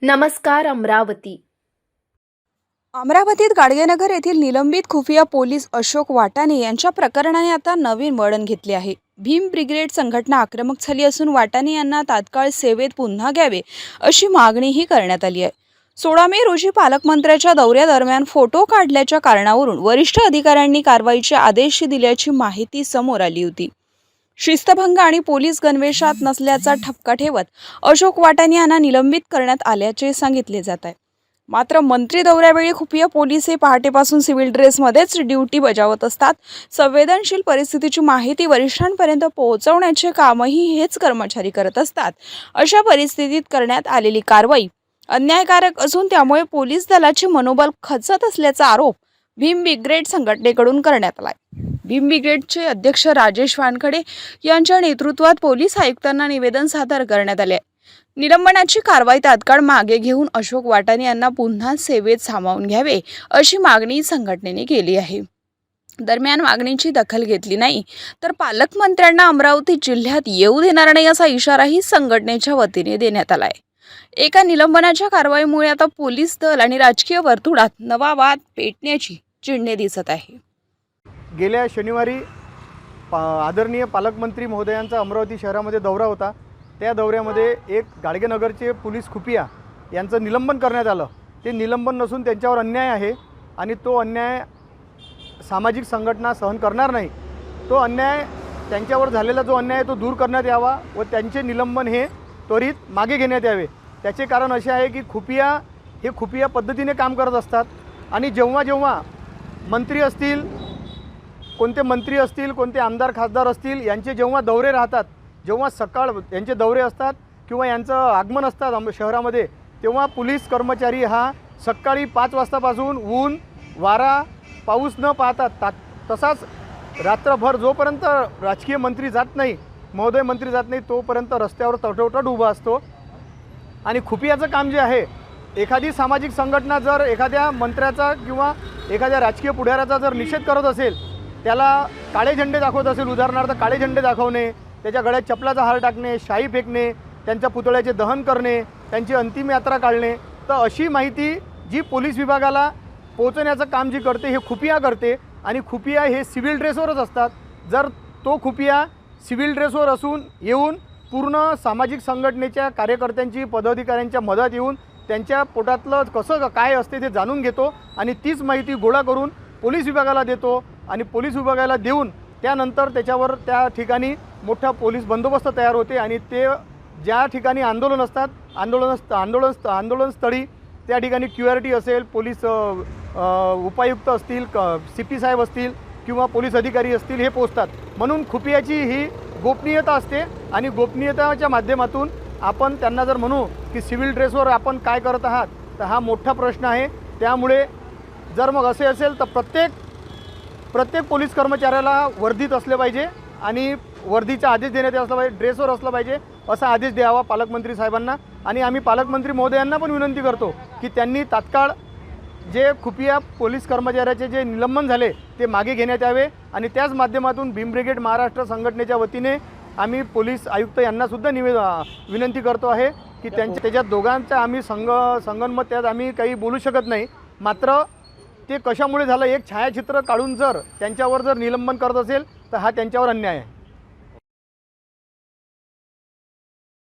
नमस्कार अमरावती। अमरावतीत गाडगेनगर येथील निलंबित खुफिया पोलीस अशोक वाटाणे यांच्या प्रकरणाने आता नवीन वळण घेतले आहे। भीम ब्रिगेड संघटना आक्रमक झाली असून वाटाणे यांना तात्काळ सेवेत पुन्हा घ्यावे अशी मागणीही करण्यात आली आहे। 16 मे रोजी पालकमंत्र्यांच्या दौऱ्यादरम्यान फोटो काढल्याच्या कारणावरून वरिष्ठ अधिकाऱ्यांनी कारवाईचे आदेश दिल्याची माहिती समोर आली होती। शिस्तभंग आणि पोलीस गणवेशात नसल्याचा ठपका ठेवत अशोक वाटाणे यांना निलंबित करण्यात आल्याचे सांगितले जात आहे। मात्र मंत्री दौऱ्यावेळी खुफिया पोलीस हे पहाटेपासून सिव्हिल ड्रेसमध्येच ड्युटी बजावत असतात। संवेदनशील परिस्थितीची माहिती वरिष्ठांपर्यंत पोहोचवण्याचे कामही हेच कर्मचारी करत असतात। अशा परिस्थितीत करण्यात आलेली कारवाई अन्यायकारक असून त्यामुळे पोलीस दलाचे मनोबल खचत असल्याचा आरोप भीम ब्रिगेड संघटनेकडून करण्यात आला आहे। भीम ब्रिगेडचे अध्यक्ष राजेश वानखडे यांच्या नेतृत्वात पोलीस आयुक्तांना निवेदन सादर करण्यात आले आहे। निलंबनाची कारवाई तात्काळ मागे घेऊन अशोक वाटाणे यांना पुन्हा सेवेत सामावून घ्यावे अशी मागणी संघटनेने केली आहे। दरम्यान मागणीची दखल घेतली नाही तर पालकमंत्र्यांना अमरावती जिल्ह्यात येऊ देणार नाही असा इशाराही संघटनेच्या वतीने देण्यात आला आहे। एका निलंबनाच्या कारवाईमुळे आता पोलीस दल आणि राजकीय वर्तुळात नवा वाद पेटण्याची चिन्हे दिसत आहे। गेल्या शनिवारी आदरणीय पालकमंत्री महोदयांचा अमरावती शहरामध्ये दौरा होता। त्या दौऱ्यामध्ये एक गाडगेनगरचे पोलीस खुफिया यांचं निलंबन करण्यात आलं। ते निलंबन नसून त्यांच्यावर अन्याय आहे आणि तो अन्याय सामाजिक संघटना सहन करणार नाही। तो अन्याय त्यांच्यावर झालेला जो अन्याय तो दूर करण्यात यावा व त्यांचे निलंबन हे त्वरित मागे घेण्यात यावे। त्याचे कारण असे आहे की खुफिया पद्धतीने काम करत असतात आणि जेव्हा जेव्हा मंत्री असतील, कोणते आमदार खासदार असतील यांचे जेव्हा दौरे राहतात, जेव्हा सकाळ यांचे दौरे असतात किंवा यांचं आगमन असतात शहरामध्ये, तेव्हा पोलीस कर्मचारी हा सकाळी 5 वाजतापासून ऊन वारा पाऊस न पाहता तसाच रात्रभर जोपर्यंत राजकीय मंत्री जात नाही, महोदय मंत्री जात नाही, तोपर्यंत रस्त्यावर तटोटट उभा असतो। आणि खुफियाचं काम जे आहे, एखादी सामाजिक संघटना जर एखाद्या मंत्र्याचा किंवा एखाद्या राजकीय पुढाऱ्याचा जर निषेध करत असेल, त्याला काळे झेंडे दाखवत असेल, उदाहरणार्थ काळे झेंडे दाखवणे, त्याच्या गळ्यात चपलाचा हार टाकणे, शाई फेकणे, त्यांच्या पुतळ्याचे दहन करणे, त्यांची अंतिम यात्रा काढणे, तर अशी माहिती जी पोलीस विभागाला पोहोचण्याचं काम जी करते हे खुफिया करते। आणि खुफिया हे सिव्हिल ड्रेसवरच असतात। जर तो खुफिया सिव्हिल ड्रेसवर असून येऊन पूर्ण सामाजिक संघटनेच्या कार्यकर्त्यांची पदाधिकाऱ्यांच्या मदत येऊन त्यांच्या पोटातलं कसं काय असते ते जाणून घेतो आणि तीच माहिती गोळा करून पोलीस विभागाला देतो आणि पोलीस विभागाला देऊन त्यानंतर त्याच्यावर त्या ठिकाणी मोठा पोलीस बंदोबस्त तयार होते आणि ते ज्या ठिकाणी आंदोलन असतात, आंदोलनस्थळी त्या ठिकाणी QRT असेल, पोलीस उपायुक्त असतील, CP साहेब असतील किंवा पोलीस अधिकारी असतील, हे पोचतात। म्हणून खुफियाची ही गोपनीयता असते आणि गोपनीयताच्या माध्यमातून आपण त्यांना जर म्हणू की सिव्हिल ड्रेसवर आपण काय करत आहात, तर हा मोठा प्रश्न आहे। त्यामुळे जर मग असे असेल तर प्रत्येक पोलीस कर्मचाऱ्याला वर्दीत असले पाहिजे आणि वर्दीचा आदेश देण्यात असला पाहिजे, ड्रेसवर असला पाहिजे असा आदेश द्यावा पालकमंत्री साहेबांना। आणि आम्ही पालकमंत्री महोदयांना पण विनंती करतो की त्यांनी तात्काळ जे खुफिया पोलीस कर्मचाऱ्याचे जे निलंबन झाले ते मागे घेण्यात यावे। आणि त्याच माध्यमातून भीम ब्रिगेड महाराष्ट्र संघटनेच्या वतीने आम्ही पोलीस आयुक्त यांनासुद्धा विनंती करतो आहे की त्याच्यात दोघांचा आम्ही संगनमत त्यात आम्ही काही बोलू शकत नाही। मात्र ते कशामुळे झालं, एक छायाचित्र काढून जर त्यांच्यावर जर निलंबन करत असेल तर हा त्यांच्यावर अन्याय आहे।